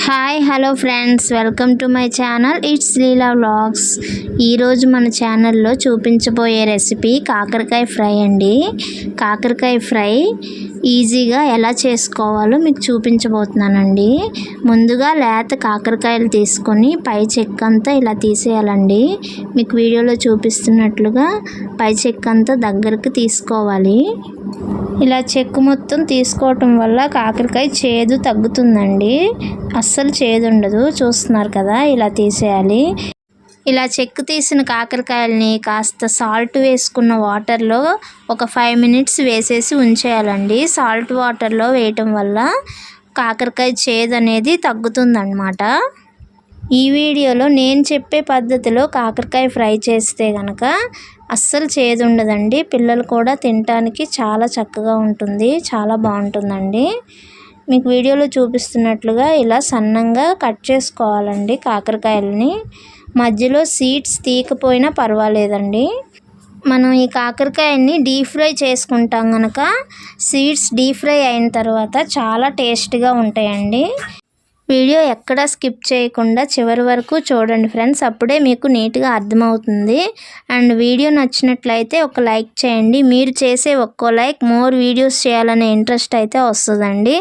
Hi hello friends, welcome to my channel it's Leela vlogs. ఈరోజు మన ఛానల్లో చూపించబోయే రెసిపీ కాకరకాయ ఫ్రై అండి. కాకరకాయ ఫ్రై ఈజీగా ఎలా చేసుకోవాలో మీకు చూపించబోతున్నానండి. ముందుగా లేత కాకరకాయలు తీసుకొని పై చెక్కంతా ఇలా తీసేయాలండి. మీకు వీడియోలో చూపిస్తున్నట్లుగా పై చెక్కంతా దగ్గరకు తీసుకోవాలి. ఇలా చెక్కు మొత్తం తీసుకోవటం వల్ల కాకరకాయ చేదు తగ్గుతుందండి. అస్సలు చేదు ఉండదు. చూస్తున్నారు కదా, ఇలా తీసేయాలి. ఇలా చెక్కు తీసిన కాకరకాయలని కాస్త సాల్ట్ వేసుకున్న వాటర్లో ఒక 5 minutes వేసేసి ఉంచేయాలండి. సాల్ట్ వాటర్లో వేయటం వల్ల కాకరకాయ చేదు అనేది తగ్గుతుందన్నమాట. ఈ వీడియోలో నేను చెప్పే పద్ధతిలో కాకరకాయ ఫ్రై చేస్తే కనుక అస్సలు చేదు ఉండదండి. పిల్లలు కూడా తినడానికి చాలా చక్కగా ఉంటుంది, చాలా బాగుంటుందండి. మీకు వీడియోలో చూపిస్తున్నట్లుగా ఇలా సన్నంగా కట్ చేసుకోవాలండి కాకరకాయలని. మధ్యలో సీడ్స్ తీయకపోయినా పర్వాలేదండి. మనం ఈ కాకరకాయని డీప్ ఫ్రై చేసుకుంటాం కనుక సీడ్స్ డీప్ ఫ్రై అయిన తర్వాత చాలా టేస్ట్గా ఉంటాయండి. వీడియో ఎక్కడా స్కిప్ చేయకుండా చివరి వరకు చూడండి ఫ్రెండ్స్, అప్పుడే మీకు నీట్గా అర్థమవుతుంది. అండ్ వీడియో నచ్చినట్లయితే ఒక లైక్ చేయండి. మీరు చేసే ఒక్కో లైక్ మోర్ వీడియోస్ చేయాలనే ఇంట్రెస్ట్ అయితే వస్తుందండి.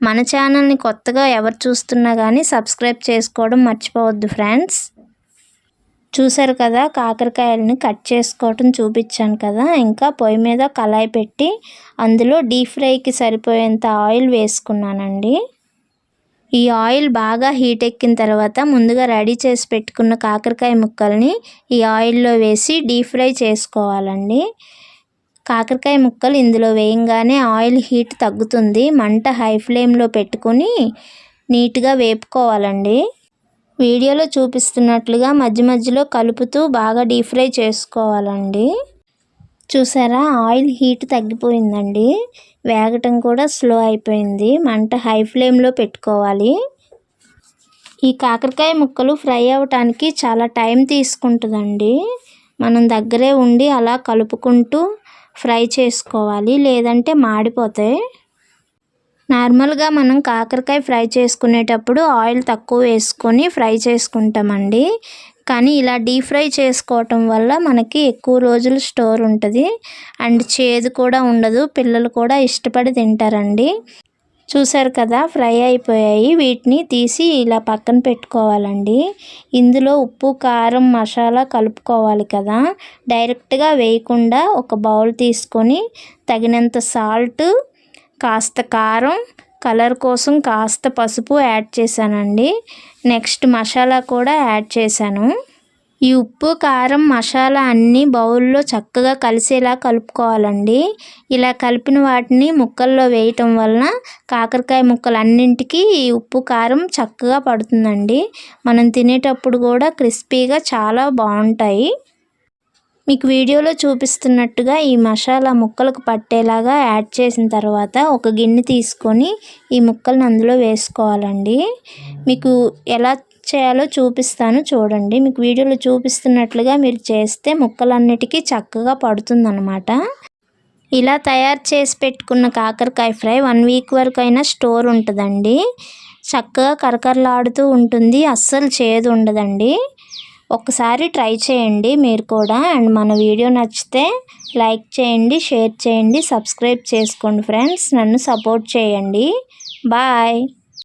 మన ఛానల్ని కొత్తగా ఎవరు చూస్తున్నా కానీ సబ్స్క్రైబ్ చేసుకోవడం మర్చిపోవద్దు ఫ్రెండ్స్. చూసారు కదా, కాకరకాయలని కట్ చేసుకోవటం చూపించాను కదా. ఇంకా పొయ్యి మీద కళాయి పెట్టి అందులో డీప్ ఫ్రైకి సరిపోయేంత ఆయిల్ వేసుకున్నానండి. ఈ ఆయిల్ బాగా హీట్ ఎక్కిన తర్వాత ముందుగా రెడీ చేసి పెట్టుకున్న కాకరకాయ ముక్కల్ని ఈ ఆయిల్లో వేసి డీప్ ఫ్రై చేసుకోవాలండి. కాకరకాయ ముక్కలు ఇందులో వేయంగానే ఆయిల్ హీట్ తగ్గుతుంది. మంట హై ఫ్లేమ్లో పెట్టుకొని నీట్గా వేపుకోవాలండి. వీడియోలో చూపిస్తున్నట్లుగా మధ్య మధ్యలో కలుపుతూ బాగా డీప్ ఫ్రై చేసుకోవాలండి. చూసారా, ఆయిల్ హీట్ తగ్గిపోయిందండి. వేగటం కూడా స్లో అయిపోయింది. మంట హై ఫ్లేమ్లో పెట్టుకోవాలి. ఈ కాకరకాయ ముక్కలు ఫ్రై అవ్వటానికి చాలా టైం తీసుకుంటుందండి. మనం దగ్గరే ఉండి అలా కలుపుకుంటూ ఫ్రై చేసుకోవాలి, లేదంటే మాడిపోతాయి. నార్మల్గా మనం కాకరకాయ ఫ్రై చేసుకునేటప్పుడు ఆయిల్ తక్కువ వేసుకొని ఫ్రై చేసుకుంటామండి. కానీ ఇలా డీప్ ఫ్రై చేసుకోవటం వల్ల మనకి ఎక్కువ రోజులు స్టోర్ ఉంటుంది అండ్ చేదు కూడా ఉండదు. పిల్లలు కూడా ఇష్టపడి తింటారండి. చూసారు కదా, ఫ్రై అయిపోయాయి. వీటిని తీసి ఇలా పక్కన పెట్టుకోవాలండి. ఇందులో ఉప్పు, కారం, మసాలా కలుపుకోవాలి కదా. డైరెక్ట్గా వేయకుండా ఒక బౌల్ తీసుకొని తగినంత సాల్ట్, కాస్త కారం, కలర్ కోసం కాస్త పసుపు యాడ్ చేశానండి. నెక్స్ట్ మసాలా కూడా యాడ్ చేశాను. ఈ ఉప్పు, కారం, మసాలా అన్నీ బౌల్లో చక్కగా కలిసేలా కలుపుకోవాలండి. ఇలా కలిపిన వాటిని ముక్కల్లో వేయటం వలన కాకరకాయ ముక్కలన్నింటికి ఈ ఉప్పు, కారం చక్కగా పడుతుందండి. మనం తినేటప్పుడు కూడా క్రిస్పీగా చాలా బాగుంటాయి. మీకు వీడియోలో చూపిస్తున్నట్టుగా ఈ మసాలా ముక్కలకు పట్టేలాగా యాడ్ చేసిన తర్వాత ఒక గిన్నె తీసుకొని ఈ ముక్కలను అందులో వేసుకోవాలండి. మీకు ఎలా చేయాలో చూపిస్తాను చూడండి. మీకు వీడియోలో చూపిస్తున్నట్లుగా మీరు చేస్తే ముక్కలన్నిటికీ చక్కగా పడుతుందన్నమాట. ఇలా తయారు చేసి పెట్టుకున్న కాకరకాయ ఫ్రై 1 week వరకు అయినా స్టోర్ ఉంటుందండి. చక్కగా కరకరలాడుతూ ఉంటుంది, అస్సలు చేదు ఉండదండి. ఒకసారి ట్రై చేయండి మీరు కూడా. అండ్ మన వీడియో నచ్చితే లైక్ చేయండి, షేర్ చేయండి, సబ్స్క్రైబ్ చేసుకోండి ఫ్రెండ్స్. నన్ను సపోర్ట్ చేయండి. బాయ్.